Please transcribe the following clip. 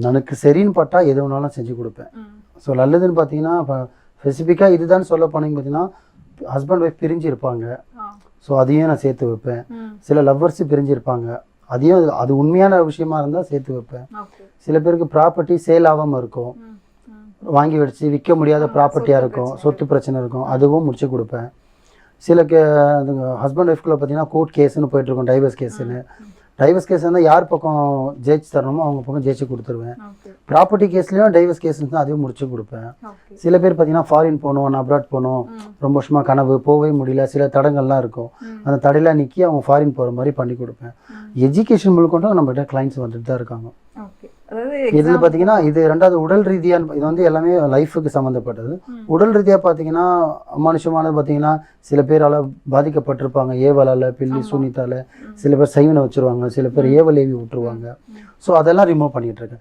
எனக்கு சரின்னு பட்டா எது வேணாலும் செஞ்சு கொடுப்பேன். ஸோ நல்லதுன்னு பார்த்தீங்கன்னா இப்போ ஸ்பெசிஃபிக்காக இதுதான் சொல்ல போனீங்க பார்த்தீங்கன்னா ஹஸ்பண்ட் ஒய்ஃப் பிரிஞ்சு இருப்பாங்க. ஸோ அதையும் நான் சேர்த்து வைப்பேன். சில லவ்வர்ஸு பிரிஞ்சு இருப்பாங்க, அதையும் அது உண்மையான விஷயமா இருந்தால் சேர்த்து வைப்பேன். சில பேருக்கு ப்ராப்பர்ட்டி சேல் ஆகாமல் இருக்கும், வாங்கி வச்சு விற்க முடியாத ப்ராப்பர்ட்டியாக இருக்கும், சொத்து பிரச்சனை இருக்கும், அதுவும் முடிச்சு கொடுப்பேன். சில ஹஸ்பண்ட் ஒய்ஃப்குள்ளே பார்த்தீங்கன்னா கோர்ட் கேஸுன்னு போயிட்டுருக்கோம், டைவர்ஸ் கேஸுன்னு. டைவர்ஸ் கேஸ் இருந்தால் யார் பக்கம் ஜெயிச்சு தரணுமோ அவங்க பக்கம் ஜெயிச்சு கொடுத்துருவேன். ப்ராப்பர்ட்டி கேஸ்லேயும் டைவர்ஸ் கேஸ் இருந்தால் அதையும் முடிச்சு கொடுப்பேன். சில பேர் பார்த்தீங்கன்னா ஃபாரின் போகணும், அப்ராட் போகணும், ரொம்ப வருஷமாக கனவு போகவே முடியல, சில தடங்கள்லாம் இருக்கும், அந்த தடையெல்லாம் நீக்கி அவங்க ஃபாரின் போகிற மாதிரி பண்ணி கொடுப்பேன். எஜுகேஷன் முழுக்கொண்டும் நம்மகிட்ட கிளைண்ட்ஸ் வந்துட்டு தான் இருக்காங்க. இதில் பார்த்தீங்கன்னா இது ரெண்டாவது உடல் ரீதியாக, இது வந்து எல்லாமே லைஃபுக்கு சம்மந்தப்பட்டது. உடல் ரீதியாக பார்த்தீங்கன்னா மனுஷமானது பார்த்தீங்கன்னா சில பேரால் பாதிக்கப்பட்டிருப்பாங்க, ஏவலால், பில்லி சூனித்தால். சில பேர் சைவனை வச்சுருவாங்க, சில பேர் ஏவல் ஏவி விட்டுருவாங்க. ஸோ அதெல்லாம் ரிமூவ் பண்ணிகிட்ருக்கேன்.